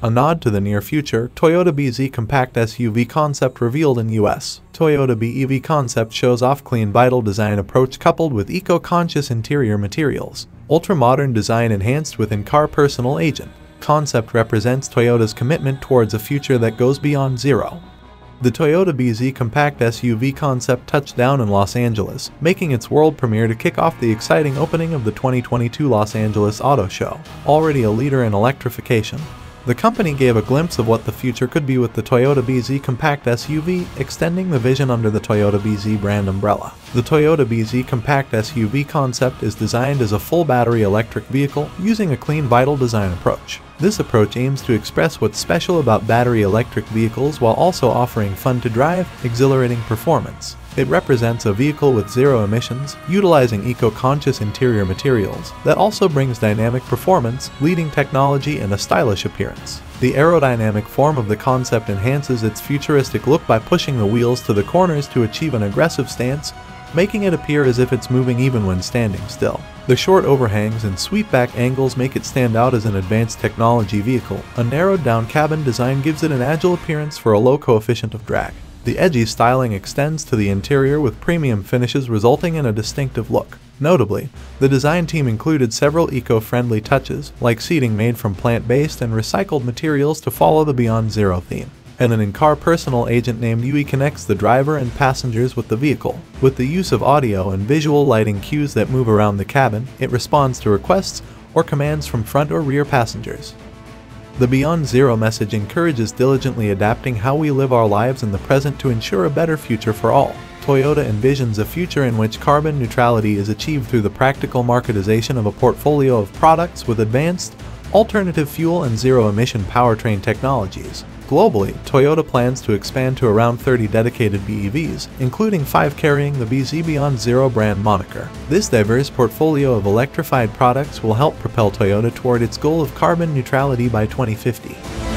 A nod to the near future, Toyota BZ compact SUV concept revealed in US. Toyota BEV concept shows off clean vital design approach coupled with eco-conscious interior materials. Ultra-modern design enhanced with in-car personal agent. Concept represents Toyota's commitment towards a future that goes beyond zero. The Toyota BZ compact SUV concept touched down in Los Angeles, making its world premiere to kick off the exciting opening of the 2022 Los Angeles Auto Show. Already a leader in electrification, the company gave a glimpse of what the future could be with the Toyota BZ compact SUV, extending the vision under the Toyota BZ brand umbrella. The Toyota BZ compact SUV concept is designed as a full battery electric vehicle using a clean vital design approach. This approach aims to express what's special about battery electric vehicles while also offering fun-to-drive, exhilarating performance. It represents a vehicle with zero emissions, utilizing eco-conscious interior materials, that also brings dynamic performance, leading technology, and a stylish appearance. The aerodynamic form of the concept enhances its futuristic look by pushing the wheels to the corners to achieve an aggressive stance, making it appear as if it's moving even when standing still. The short overhangs and sweep-back angles make it stand out as an advanced technology vehicle. A narrowed-down cabin design gives it an agile appearance for a low coefficient of drag. The edgy styling extends to the interior with premium finishes resulting in a distinctive look. Notably, the design team included several eco-friendly touches, like seating made from plant-based and recycled materials to follow the Beyond Zero theme. And an in-car personal agent named Yui connects the driver and passengers with the vehicle. With the use of audio and visual lighting cues that move around the cabin, it responds to requests or commands from front or rear passengers. The Beyond Zero message encourages diligently adapting how we live our lives in the present to ensure a better future for all. Toyota envisions a future in which carbon neutrality is achieved through the practical marketization of a portfolio of products with advanced, alternative fuel and zero-emission powertrain technologies. Globally, Toyota plans to expand to around 30 dedicated BEVs, including 5 carrying the BZ Beyond Zero brand moniker. This diverse portfolio of electrified products will help propel Toyota toward its goal of carbon neutrality by 2050.